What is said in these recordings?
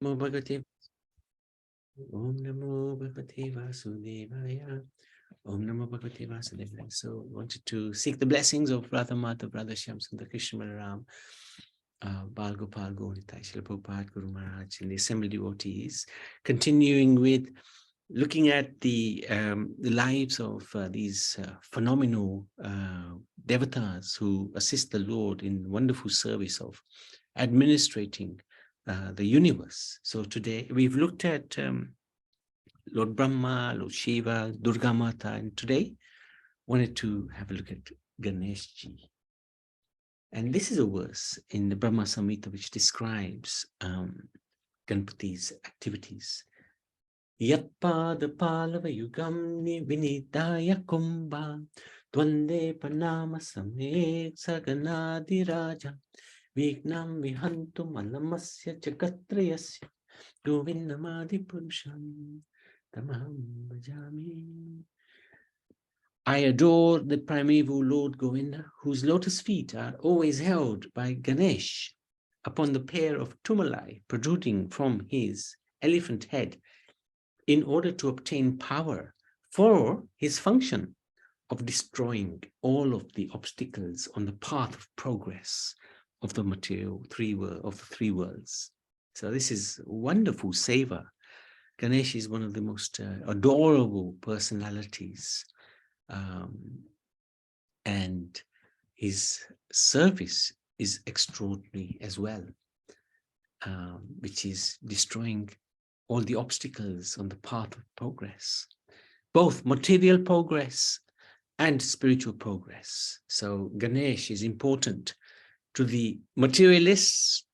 Namo Bhagavate Om Namo Bhagavate Vasudevaya. Om Namo Bhagavate Vasudevaya. So wanted to seek the blessings of Radha Mata, Brother Shyam Sundar Krishna Balaram, Bal Gopal Gauritai, Srila Prabhupada, Guru Maharaj, and the assembled devotees, continuing with looking at the lives of these phenomenal Devatas who assist the Lord in wonderful service of administrating the universe. So today we've looked at Lord Brahma, Lord Shiva, Durga Mata, and today wanted to have a look at Ganeshji. And this is a verse in the Brahma Samhita which describes Ganpati's activities. Yatpada palava yugam vinidaya kumbha dvande panama same saganadi raja vignam vihantum alamasya jagatrayasya govindamadi purusham tamaham bhajami. I adore the primeval Lord Govinda, whose lotus feet are always held by Ganesh upon the pair of tumalai protruding from his elephant head, in order to obtain power for his function of destroying all of the obstacles on the path of progress of the material three worlds. So this is wonderful seva. Ganesh is one of the most adorable personalities, and his service is extraordinary as well, which is destroying all the obstacles on the path of progress, both material progress and spiritual progress. So Ganesh is important to the materialists,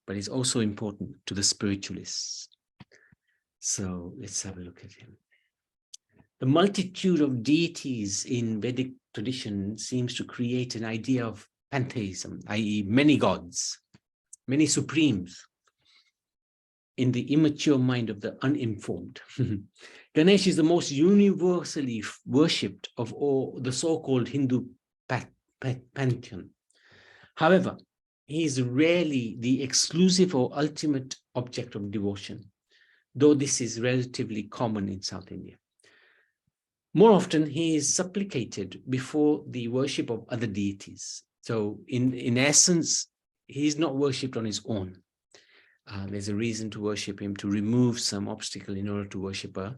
but is also important to the spiritualists. So let's have a look at him. The multitude of deities in Vedic tradition seems to create an idea of pantheism, i.e. many gods, many supremes, in the immature mind of the uninformed. Ganesh is the most universally worshipped of all the so-called Hindu pantheon. However, he is rarely the exclusive or ultimate object of devotion, though this is relatively common in South India. More often, he is supplicated before the worship of other deities. So in essence, he is not worshipped on his own. There's a reason to worship him, to remove some obstacle in order to worship a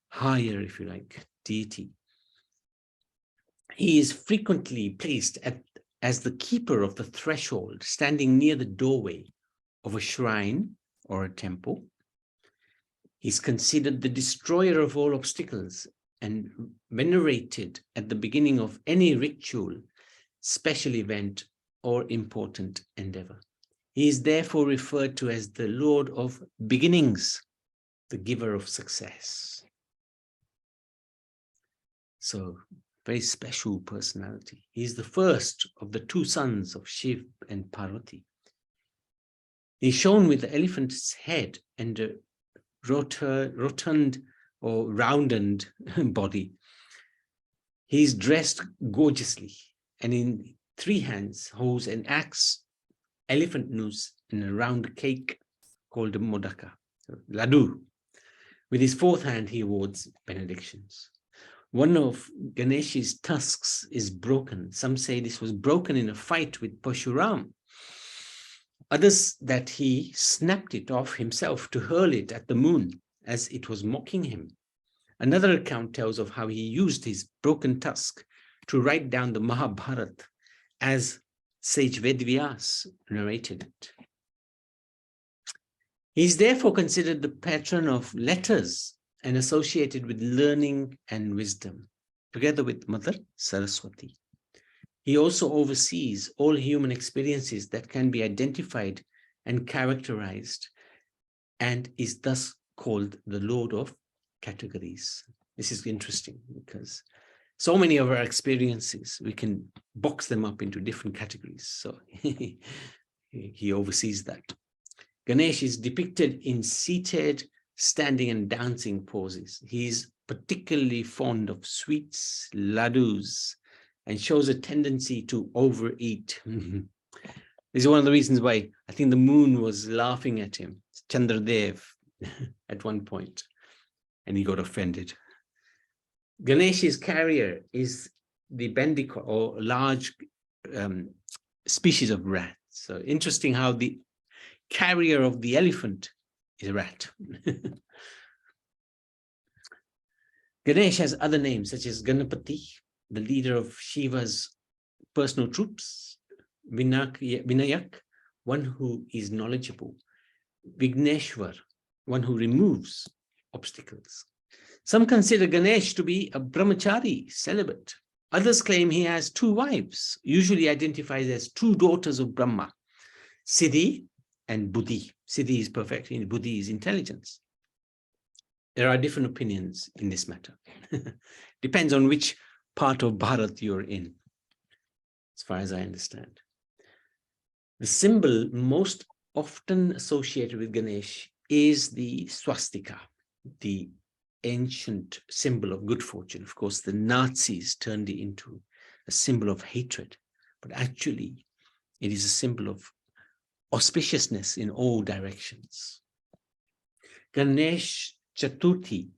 higher, if you like, deity. He is frequently placed as the keeper of the threshold, standing near the doorway of a shrine or a temple. He's considered the destroyer of all obstacles and venerated at the beginning of any ritual, special event, or important endeavor. He is therefore referred to as the Lord of Beginnings, the giver of success. So, very special personality. He is the first of the two sons of Shiv and Parvati. He is shown with the elephant's head and a rotund or rounded body. He is dressed gorgeously and in three hands holds an axe, elephant noose, and a round cake called a modaka, laddu. With his fourth hand, he awards benedictions. One of Ganesh's tusks is broken. Some say this was broken in a fight with Parshuram. Others that he snapped it off himself to hurl it at the moon as it was mocking him. Another account tells of how he used his broken tusk to write down the Mahabharata, as sage Vedvyas narrated it. He is therefore considered the patron of letters and associated with learning and wisdom, together with Mother Saraswati. He also oversees all human experiences that can be identified and characterized, and is thus called the Lord of Categories. This is interesting because so many of our experiences, we can box them up into different categories. So he oversees that. Ganesh is depicted in seated, standing, and dancing poses. He is particularly fond of sweets, laddus, and shows a tendency to overeat. This is one of the reasons why I think the moon was laughing at him, Chandradeva, at one point, and he got offended. Ganesh's carrier is the Bendico, or large species of rat. So interesting how the carrier of the elephant is a rat. Ganesh has other names such as Ganapati, the leader of Shiva's personal troops, Vinayak, one who is knowledgeable, Vigneshwar, one who removes obstacles. Some consider Ganesh to be a brahmachari, celibate. Others claim he has two wives, usually identified as two daughters of Brahma, Siddhi and Buddhi. Siddhi is perfection, Buddhi is intelligence. There are different opinions in this matter. Depends on which part of Bharat you're in, as far as I understand. The symbol most often associated with Ganesh is the swastika, the ancient symbol of good fortune. Of course, the Nazis turned it into a symbol of hatred, but actually it is a symbol of auspiciousness in all directions. Ganesh Chaturthi,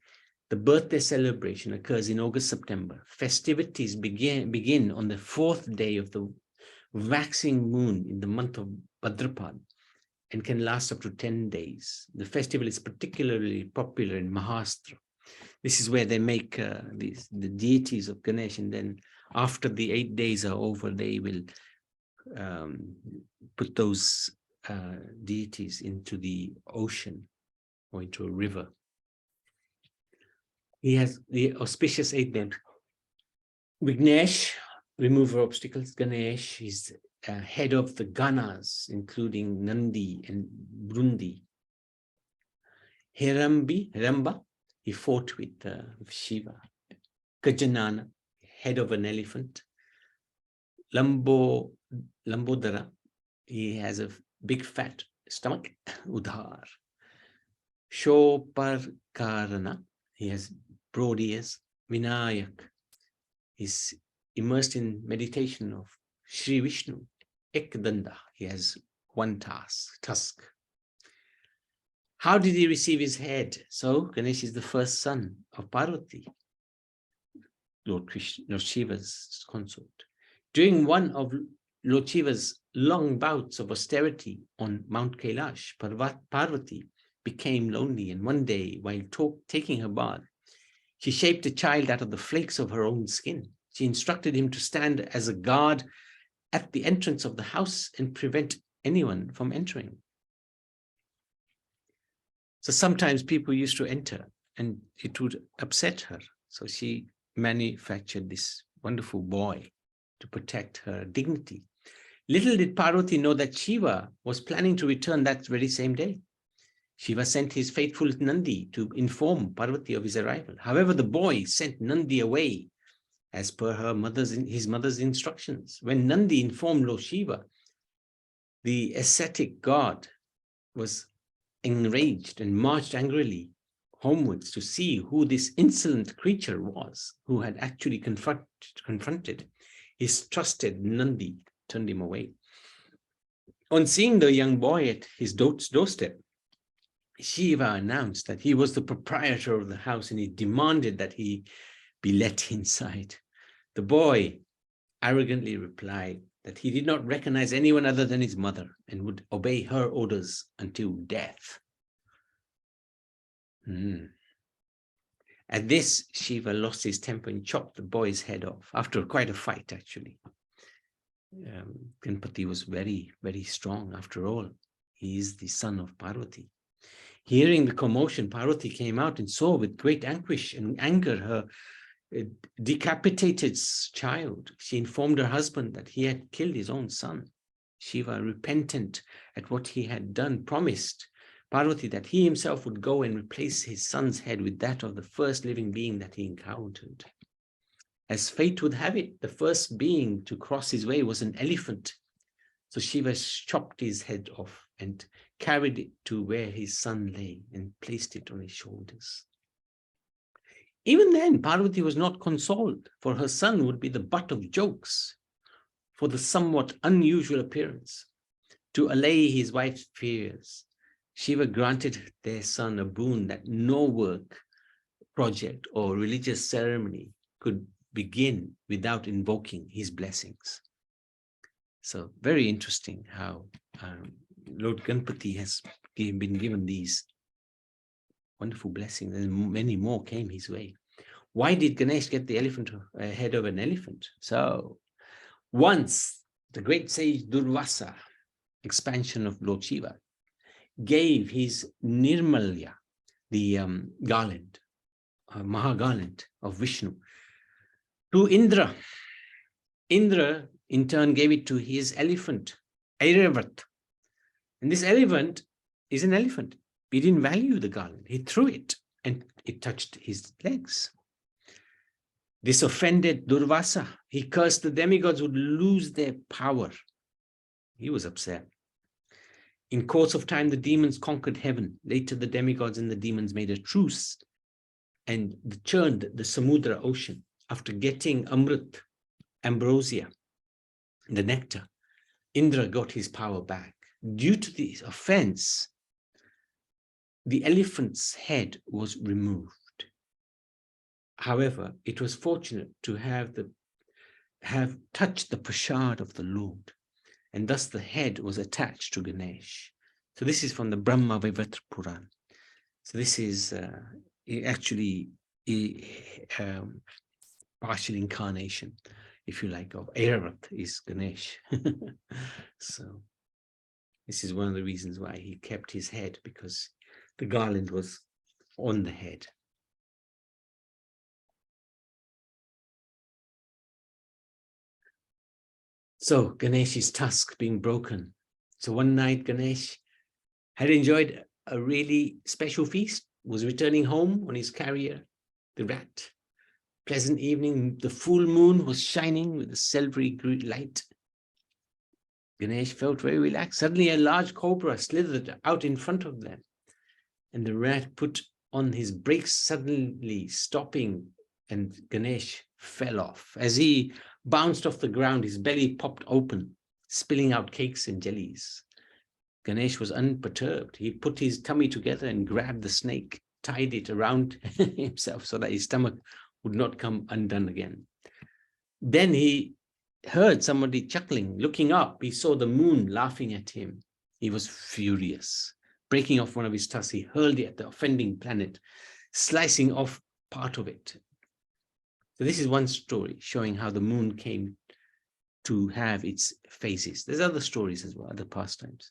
the birthday celebration, occurs in August-September. Festivities begin on the 4th day of the waxing moon in the month of Bhadrapad and can last up to 10 days. The festival is particularly popular in Maharashtra. This is where they make the deities of Ganesh, and then after the 8 days are over, they will put those deities into the ocean or into a river. He has the auspicious 8 names. Vignesh, remover of obstacles. Ganesh is head of the Ganas, including Nandi and Brundi. Hiramba, he fought with Shiva. Gajanana, head of an elephant. Lambodara, he has a big fat stomach. Udhar. Shoparkarana, he has broad ears. Vinayak is immersed in meditation of Sri Vishnu. Ekdanda, he has one tusk. How did he receive his head? So Ganesh is the first son of Parvati, Lord Shiva's consort. During one of Lord Shiva's long bouts of austerity on Mount Kailash, Parvati became lonely, and one day, while taking her bath, she shaped a child out of the flakes of her own skin. She instructed him to stand as a guard at the entrance of the house and prevent anyone from entering. So sometimes people used to enter and it would upset her. So she manufactured this wonderful boy to protect her dignity. Little did Parvati know that Shiva was planning to return that very same day. Shiva sent his faithful Nandi to inform Parvati of his arrival. However, the boy sent Nandi away as per his mother's instructions. When Nandi informed Lord Shiva, the ascetic god was enraged and marched angrily homewards to see who this insolent creature was who had actually confronted his trusted Nandi, turned him away. On seeing the young boy at his doorstep, Shiva announced that he was the proprietor of the house and he demanded that he be let inside. The boy arrogantly replied that he did not recognize anyone other than his mother and would obey her orders until death. At this, Shiva lost his temper and chopped the boy's head off after quite a fight, actually. Ganpati was very, very strong after all. He is the son of Parvati. Hearing the commotion, Parvati came out and saw with great anguish and anger her decapitated child. She informed her husband that he had killed his own son. Shiva, repentant at what he had done, promised Parvati that he himself would go and replace his son's head with that of the first living being that he encountered. As fate would have it, the first being to cross his way was an elephant. So Shiva chopped his head off and carried it to where his son lay and placed it on his shoulders. Even then, Parvati was not consoled, for her son would be the butt of jokes for the somewhat unusual appearance. To allay his wife's fears, Shiva granted their son a boon that no work, project, or religious ceremony could begin without invoking his blessings. So very interesting how Lord Ganpati has been given these wonderful blessings, and many more came his way. Why did Ganesh get the elephant head of an elephant? So once the great sage Durvasa, expansion of Lord Shiva, gave his Nirmalya, the garland, Maha garland of Vishnu, to Indra. Indra in turn gave it to his elephant, Airavat. And this elephant is an elephant. He didn't value the garland. He threw it and it touched his legs. This offended Durvasa. He cursed the demigods would lose their power. He was upset. In course of time, the demons conquered heaven. Later, the demigods and the demons made a truce and churned the Samudra ocean. After getting Amrit, ambrosia, the nectar, Indra got his power back. Due to this offense, the elephant's head was removed. However, it was fortunate to have touched the prasad of the Lord, and thus the head was attached to Ganesh. So this is from the Brahma Vaivarta Puran. So this is actually a partial incarnation, if you like, of Airavat is Ganesh. So this is one of the reasons why he kept his head, because the garland was on the head. So Ganesh's tusk being broken. So one night Ganesh had enjoyed a really special feast, was returning home on his carrier, the rat. Pleasant evening, the full moon was shining with a silvery light. Ganesh felt very relaxed. Suddenly a large cobra slithered out in front of them, and the rat put on his brakes, suddenly stopping, and Ganesh fell off. As he bounced off the ground, his belly popped open, spilling out cakes and jellies. Ganesh was unperturbed. He put his tummy together and grabbed the snake, tied it around himself so that his stomach would not come undone again. Then he heard somebody chuckling. Looking up, he saw the moon laughing at him. He was furious. Breaking off one of his tusks, he hurled it at the offending planet, slicing off part of it. So this is one story showing how the moon came to have its phases. There's other stories as well, other pastimes.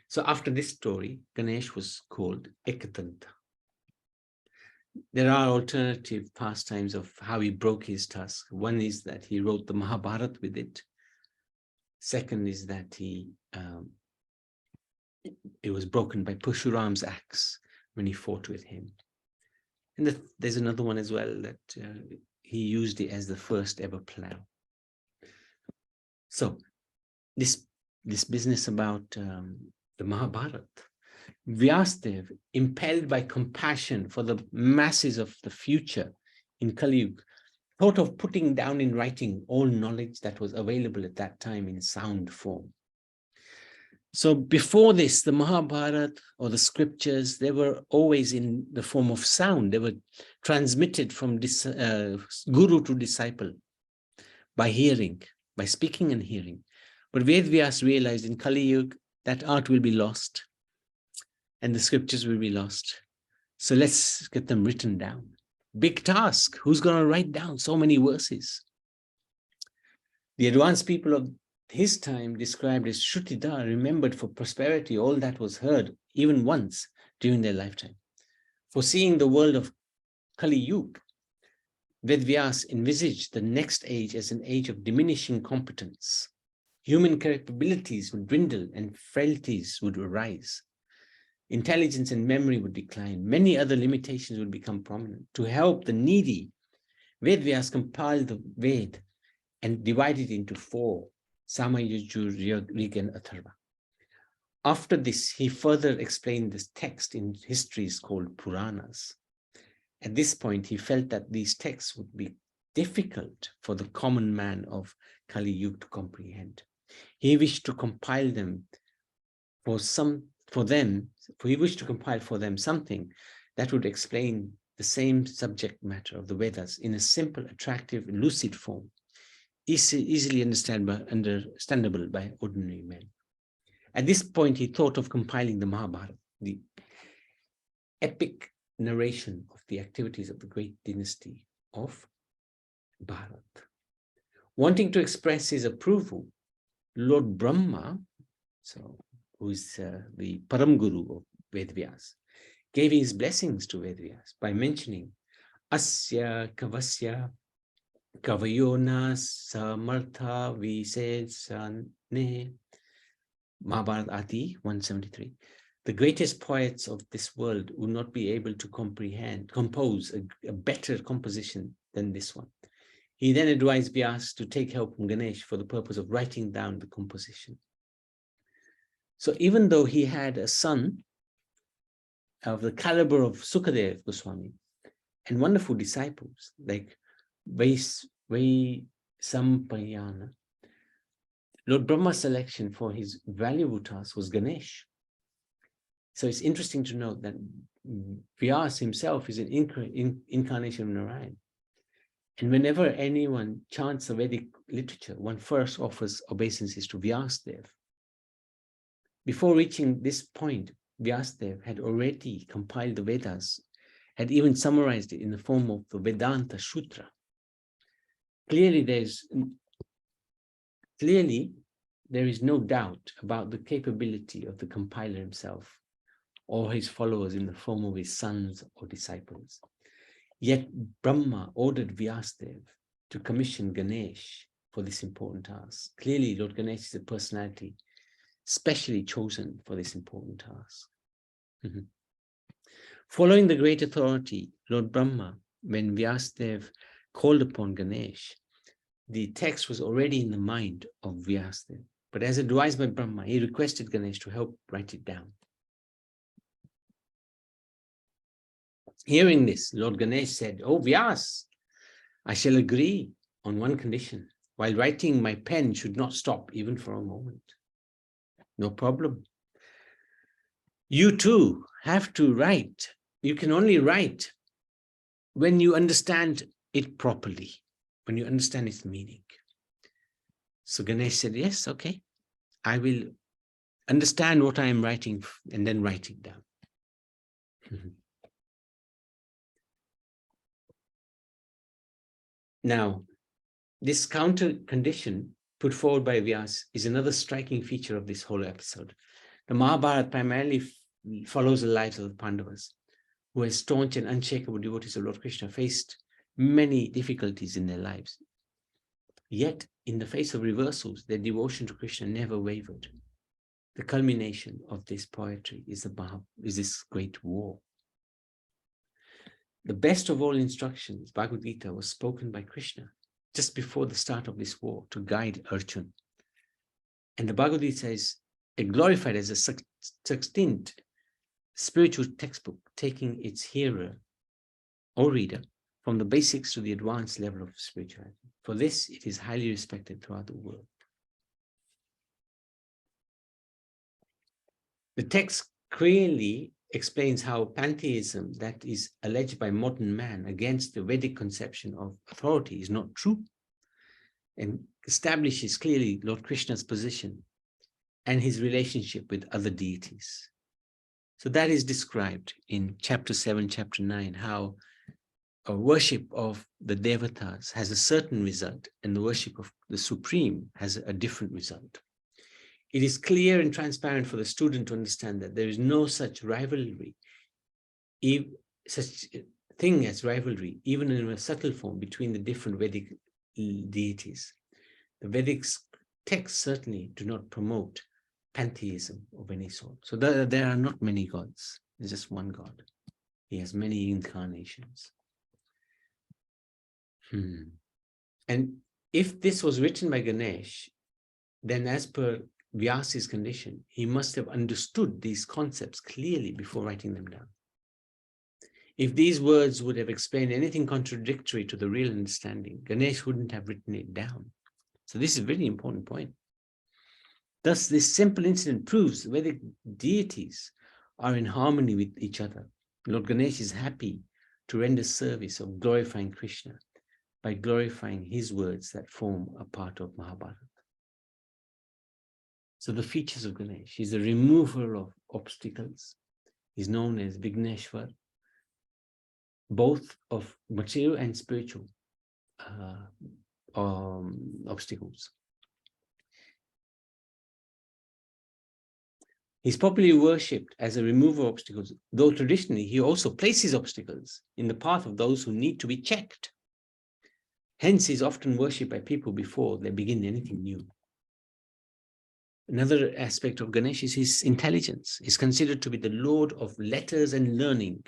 So after this story, Ganesh was called Ekatanta. There are alternative pastimes of how he broke his tusk. One is that he wrote the Mahabharata with it. Second is that it was broken by Pushuram's axe when he fought with him. And there's another one as well that he used it as the first ever plow. So this business about the Mahabharata, Vyasadeva, impelled by compassion for the masses of the future in Kali Yuga, thought of putting down in writing all knowledge that was available at that time in sound form. So before this, the Mahabharata or the scriptures, they were always in the form of sound. They were transmitted from guru to disciple by hearing, by speaking and hearing. But Vedvyas realized in Kali Yuga that art will be lost and the scriptures will be lost. So let's get them written down. Big task. Who's going to write down so many verses? The advanced people of his time, described as Shrutida, remembered for prosperity all that was heard even once during their lifetime. Foreseeing the world of Kali Yuga, Vedvyas envisaged the next age as an age of diminishing competence. Human capabilities would dwindle and frailties would arise. Intelligence and memory would decline. Many other limitations would become prominent. To help the needy, Vedvyas compiled the Ved and divided it into 4, Sama, Yajur, Rig, and Atharva. After this, he further explained this text in histories called Puranas. At this point, he felt that these texts would be difficult for the common man of Kali Yuga to comprehend. He wished to compile them he wished to compile for them something that would explain the same subject matter of the Vedas in a simple, attractive, lucid form, easily understandable by ordinary men. At this point, he thought of compiling the Mahabharata, the epic narration of the activities of the great dynasty of Bharat. Wanting to express his approval, Lord Brahma, who is the Param Guru of Vedvyas, gave his blessings to Vedvyas by mentioning Asya Kavasya Kavayona Samartha Visesane, Mahabharata Adi 173. The greatest poets of this world would not be able to compose a better composition than this one. He then advised Vyas to take help from Ganesh for the purpose of writing down the composition. So even though he had a son of the caliber of Sukadeva Goswami and wonderful disciples like Vaisampayana, Lord Brahma's selection for his valuable task was Ganesh. So it's interesting to note that Vyas himself is an incarnation of Narayan. And whenever anyone chants the Vedic literature, one first offers obeisances to Vyasdev. Before reaching this point, Vyasdev had already compiled the Vedas, had even summarized it in the form of the Vedanta Sutra. Clearly, there is no doubt about the capability of the compiler himself or his followers in the form of his sons or disciples. Yet Brahma ordered Vyasdev to commission Ganesh for this important task. Clearly, Lord Ganesh is a personality specially chosen for this important task. Following the great authority, Lord Brahma, when Vyasdev called upon Ganesh, the text was already in the mind of Vyasdev. But as advised by Brahma, he requested Ganesh to help write it down. Hearing this, Lord Ganesh said, "Oh Vyas, I shall agree on one condition. While writing, my pen should not stop even for a moment." No problem. You too have to write. You can only write when you understand it properly, when you understand its meaning. So Ganesh said, yes, okay, I will understand what I am writing and then write it down. Now, this counter condition put forward by Vyas is another striking feature of this whole episode. The Mahabharata primarily follows the lives of the Pandavas, who as staunch and unshakable devotees of Lord Krishna faced many difficulties in their lives. Yet, in the face of reversals, their devotion to Krishna never wavered. The culmination of this poetry is this great war. The best of all instructions, Bhagavad Gita, was spoken by Krishna just before the start of this war to guide Arjuna. And the Bhagavad Gita is glorified as a succinct spiritual textbook, taking its hearer or reader from the basics to the advanced level of spirituality. For this, it is highly respected throughout the world. The text clearly explains how pantheism that is alleged by modern man against the Vedic conception of authority is not true, and establishes clearly Lord Krishna's position and his relationship with other deities. So that is described in chapter 7, chapter 9, how a worship of the Devatas has a certain result and the worship of the Supreme has a different result. It is clear and transparent for the student to understand that there is no such rivalry, such thing as rivalry, even in a subtle form, between the different Vedic deities. The Vedic texts certainly do not promote pantheism of any sort. So there are not many gods. There's just one God. He has many incarnations. And if this was written by Ganesh, then as per Vyas's condition, he must have understood these concepts clearly before writing them down. If these words would have explained anything contradictory to the real understanding, Ganesh wouldn't have written it down. So this is a very important point. Thus, this simple incident proves the Vedic deities are in harmony with each other. Lord Ganesh is happy to render service of glorifying Krishna by glorifying his words that form a part of Mahabharata. So the features of Ganesh is the removal of obstacles. He's known as Vigneshwar, both of material and spiritual obstacles. He's popularly worshipped as a remover of obstacles, though traditionally he also places obstacles in the path of those who need to be checked. Hence, he's often worshipped by people before they begin anything new. Another aspect of Ganesh is his intelligence. He's considered to be the lord of letters and learning.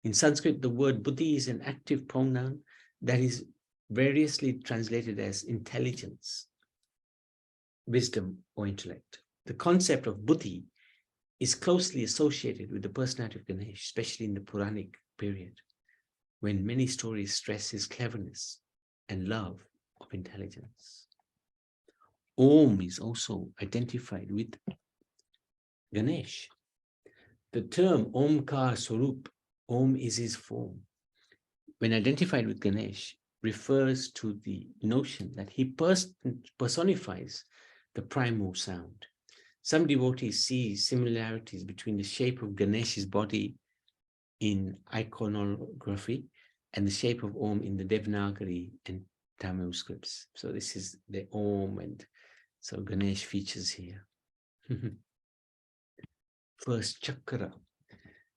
In Sanskrit, the word buddhi is an active pronoun that is variously translated as intelligence, wisdom, or intellect. The concept of buddhi is closely associated with the personality of Ganesh, especially in the Puranic period, when many stories stress his cleverness and love of intelligence. Om is also identified with Ganesh. The term Omkar Swarup, Om is his form, when identified with Ganesh, refers to the notion that he personifies the primal sound. Some devotees see similarities between the shape of Ganesh's body in iconography and the shape of Om in the Devanagari and Tamil scripts. So this is the Om, and so Ganesh features here. First chakra.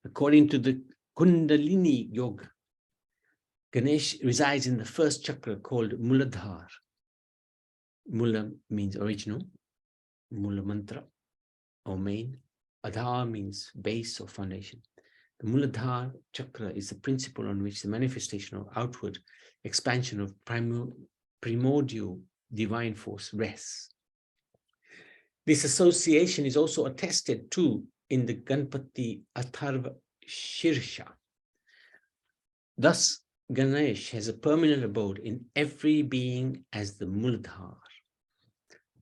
According to the Kundalini Yoga, Ganesh resides in the first chakra called Muladhar. Mula means original, Mula mantra or main. Adhar means base or foundation. The Muladhar chakra is the principle on which the manifestation or outward expansion of primordial divine force rests. This association is also attested to in the Ganpati Atharva Shirsha. Thus, Ganesh has a permanent abode in every being as the Muladhar.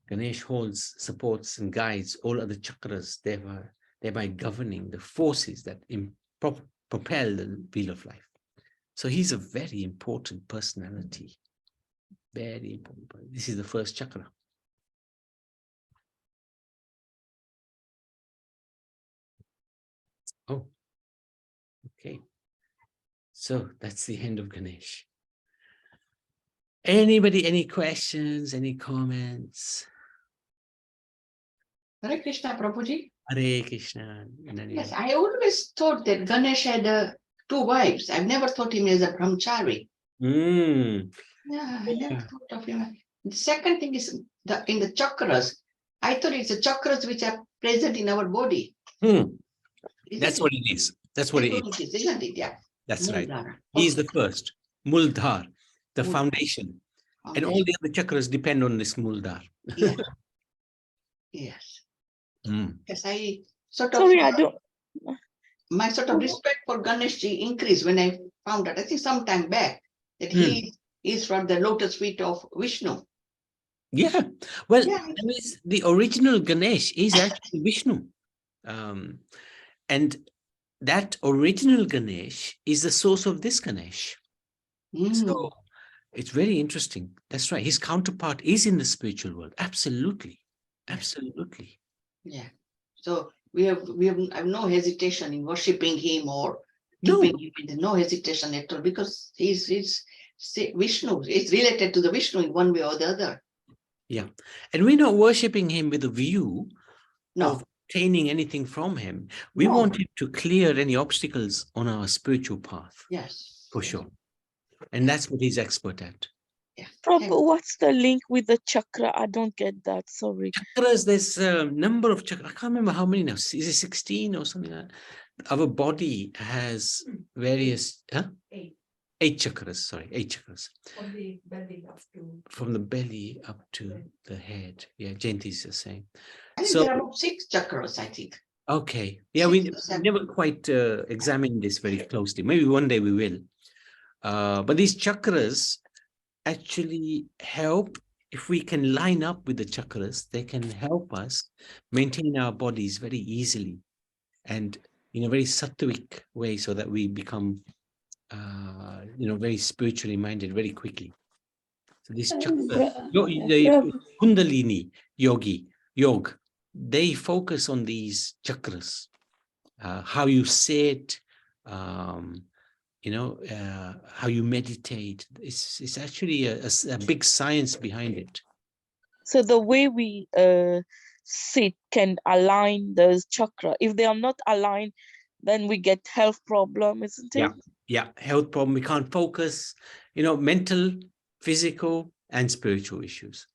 Ganesh holds, supports, and guides all other chakras, thereby governing the forces that propel the wheel of life. So he's a very important personality. Very important. This is the first chakra. Oh, okay. So that's the end of Ganesh. Anybody, any questions, any comments? Hare Krishna, Prabhuji. Hare Krishna. Yes, I always thought that Ganesh had 2 wives. I've never thought him as a brahmachari. Yeah, I never thought of him. The second thing is in the chakras. I thought it's the chakras which are present in our body. That's what it is. That's what it is. Isn't it? Yeah. That's right. He is the first. Muladhar, the foundation. And all the other chakras depend on this Muladhar. Yeah. Yes. Yes, I sort of. Sorry, I don't. My sort of respect for Ganeshji increased when I found out, I think some time back, that he is from the lotus feet of Vishnu. Yeah. Well, the original Ganesh is actually Vishnu. And that original Ganesh is the source of this Ganesh. So it's very interesting. That's right. His counterpart is in the spiritual world. Absolutely. Absolutely. Yeah. So we have no hesitation in worshipping him or keeping him in no hesitation at all, because he's Vishnu. It's related to the Vishnu in one way or the other. Yeah. And we're not worshipping him with a view of obtaining anything from him. We wanted to clear any obstacles on our spiritual path. Yes. For sure. And that's what he's expert at. Yeah. Prabhu, what's the link with the chakra? I don't get that. Sorry. Chakras, there's a number of chakras. I can't remember how many now. Is it 16 or something like that? Our body has various 8 chakras, sorry, 8 chakras. From the belly up to the head. Yeah, Jayanti is just saying. I think there are about 6 chakras, I think. Okay. Yeah, we never quite examined this very closely. Maybe one day we will. But these chakras actually help if we can line up with the chakras, they can help us maintain our bodies very easily and in a very sattvic way, so that we become, very spiritually minded very quickly. So these chakras, the Kundalini yoga, they focus on these chakras, how you sit, how you meditate. It's actually a big science behind it. So the way we sit can align those chakra. If they are not aligned, then we get health problem, isn't it? Yeah, health problem. We can't focus, mental, physical, and spiritual issues.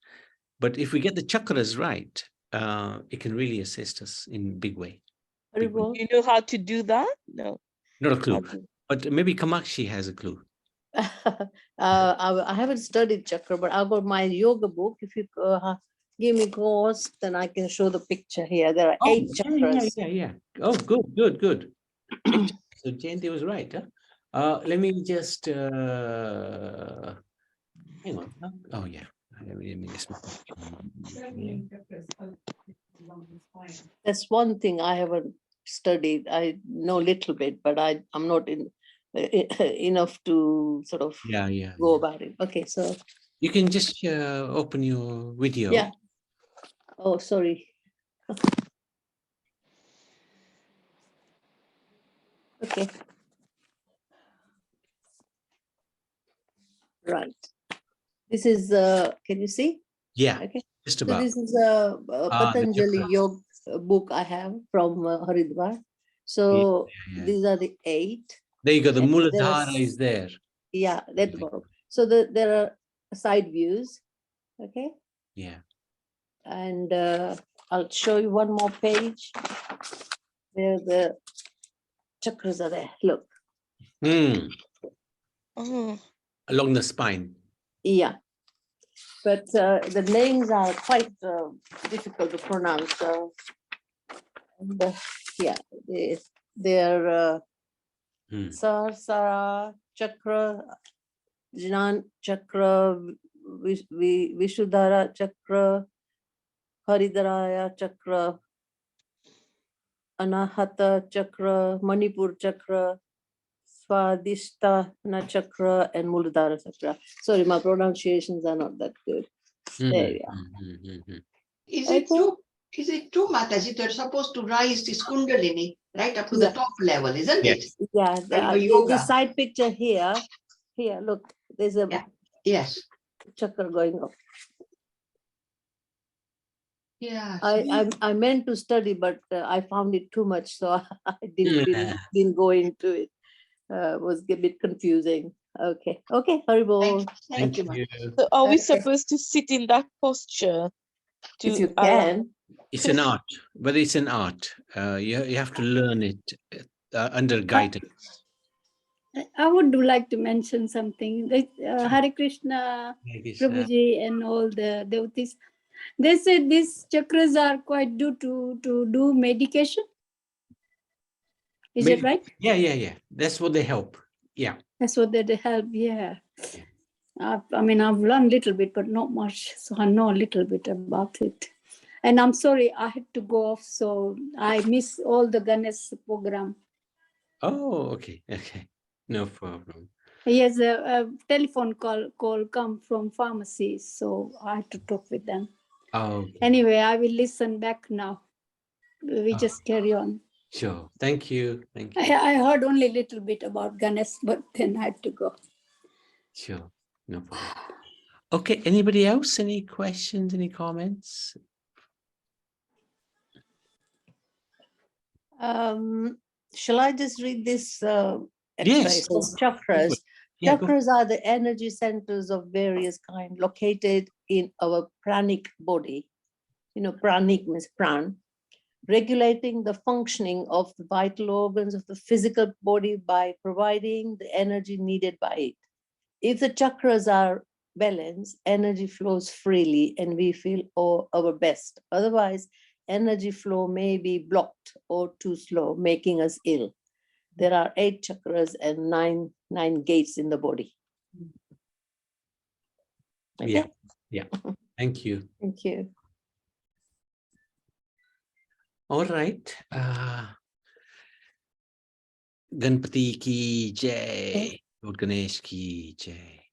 But if we get the chakras right, it can really assist us in a big way. You know how to do that? No. Not a clue. But maybe Kamakshi has a clue. I haven't studied chakra, but I've got my yoga book. If you give me course, then I can show the picture here. There are 8 chakras. Yeah. Oh, good. So Jayanti was right. Huh? Let me just hang on. Oh yeah. Let me just. That's one thing I haven't studied. I know a little bit, but I'm not enough to sort of go about it. Okay, so you can just open your video. Yeah. Oh, sorry. Okay. Right. This is can you see? Yeah. Okay. Just about. So this is a Patanjali yoga book I have from Haridwar. So these are the 8. There you go. The Muladhara is there. Yeah, that one. So there are side views. Okay. Yeah. And I'll show you one more page where the chakras are there. Look. Along the spine. Yeah. But the names are quite difficult to pronounce. Yeah, they're Sahasrara Chakra, Jnan Chakra, Vishuddhara Chakra, Haridraya Chakra, Anahata Chakra, Manipur Chakra, Swadhisthana Chakra, and Muladhara Chakra. Sorry, my pronunciations are not that good. There you are. Is it true, Mataji, they're supposed to rise this Kundalini right up to the top level, isn't it? Yeah, the side picture here, look, there's a chakra going up. Yeah. I meant to study, but I found it too much, so I didn't go into it. Was a bit confusing. Okay, Haribol. Thank you. So are we supposed to sit in that posture? If you can. It's an art, but it's an art. You have to learn it under guidance. I would like to mention something. Hare Krishna, Prabhuji, and all the devotees. They said these chakras are quite due to do medication. Is it right? Yeah. That's what they help. Yeah. That's what they help. Yeah. I mean, I've learned a little bit, but not much. So I know a little bit about it. And I'm sorry, I had to go off, so I miss all the Ganesh program. Oh, okay. No problem. Yes, a telephone call come from pharmacy, so I had to talk with them. Oh. Okay. Anyway, I will listen back now. We just carry on. Sure. Thank you. I heard only a little bit about Ganesh, but then I had to go. Sure. No problem. Okay. Anybody else? Any questions? Any comments? Shall I just read this Yes. Chakras. Chakras are the energy centers of various kinds located in our pranic body. Pranic means pran, regulating the functioning of the vital organs of the physical body by providing the energy needed by it. If the chakras are balanced, energy flows freely and we feel our best. Otherwise, energy flow may be blocked or too slow, making us ill. There are 8 chakras and 9 gates in the body. Okay? Yeah. Thank you. Thank you. All right. Ganpati ki jai. Lord Ganesh ki jai.